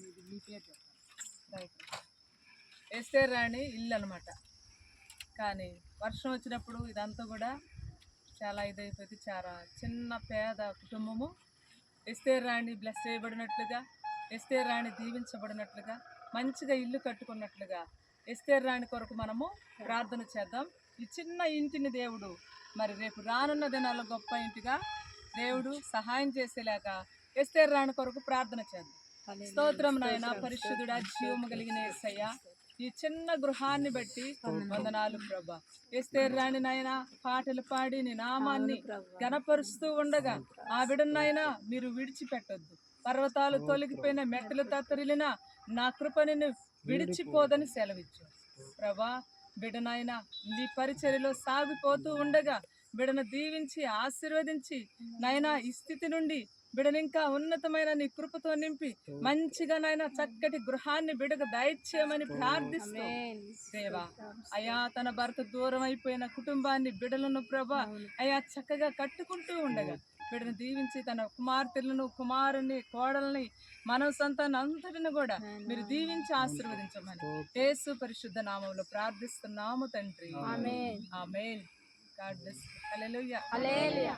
మీ పేరు చెప్పండి. రైట్. ఎస్తేర్ రాణి ఇల్లు అనమాట. కానీ వర్షం వచ్చినప్పుడు ఇదంతా కూడా చాలా ఇదైపోయింది. చాలా చిన్న పేద కుటుంబము. ఎస్తేర్ రాణి బ్లెస్ చేయబడినట్లుగా, ఎస్తేర్ రాణి దీవించబడినట్లుగా, మంచిగా ఇల్లు కట్టుకున్నట్లుగా ఎస్తేర్ రాణి కొరకు మనము ప్రార్థన చేద్దాం. ఈ చిన్న ఇంటిని దేవుడు మరి రేపు రానున్న దినాల్లో గొప్ప ఇంటిగా దేవుడు సహాయం చేసేలాగా ఎస్తేర్ రాణి కొరకు ప్రార్థన చేద్దాం. స్తోత్రం నాయన, పరిశుద్ధుడా, జీవము కలిగిన యేసయ్య, ఈ చిన్న గృహాన్ని బట్టి వందనాలు ప్రభా. ఎస్తేర్ రాణి నాయన పాటలు పాడి నీ నామాన్ని గణపరుస్తూ ఉండగా ఆ బిడ్డనైనా మీరు విడిచిపెట్టొద్దు. పర్వతాలు తొలగిపోయిన, మెట్టలు తత్తరిలిన నా కృపని విడిచిపోదని సెలవిచ్చు ప్రభా. బిడ్డనైనా నీ పరిచర్యలో సాగిపోతూ ఉండగా బిడ్డను దీవించి ఆశీర్వదించి నైనా ఈ స్థితి నుండి బిడ్డను ఇంకా ఉన్నతమైన నీ కృపతో నింపి మంచిగా నైనా చక్కటి గృహాన్ని బిడ్డకు దయచేయమని ప్రార్థిస్తూ దేవా అయా తన భర్త దూరం అయిపోయిన కుటుంబాన్ని బిడ్డలను ప్రభా అయా చక్కగా కట్టుకుంటూ ఉండగా బిడ్డను దీవించి తన కుమార్తెలను, కుమారుని, కోడల్ని, మన సంతానం అంతటిని కూడా మీరు దీవించి ఆశీర్వదించమని యేసు పరిశుద్ధ నామములో ప్రార్థిస్తున్నాము తండ్రి. ఆమేన్. ఆమేన్. God bless. హల్లెలూయా. హల్లెలూయా.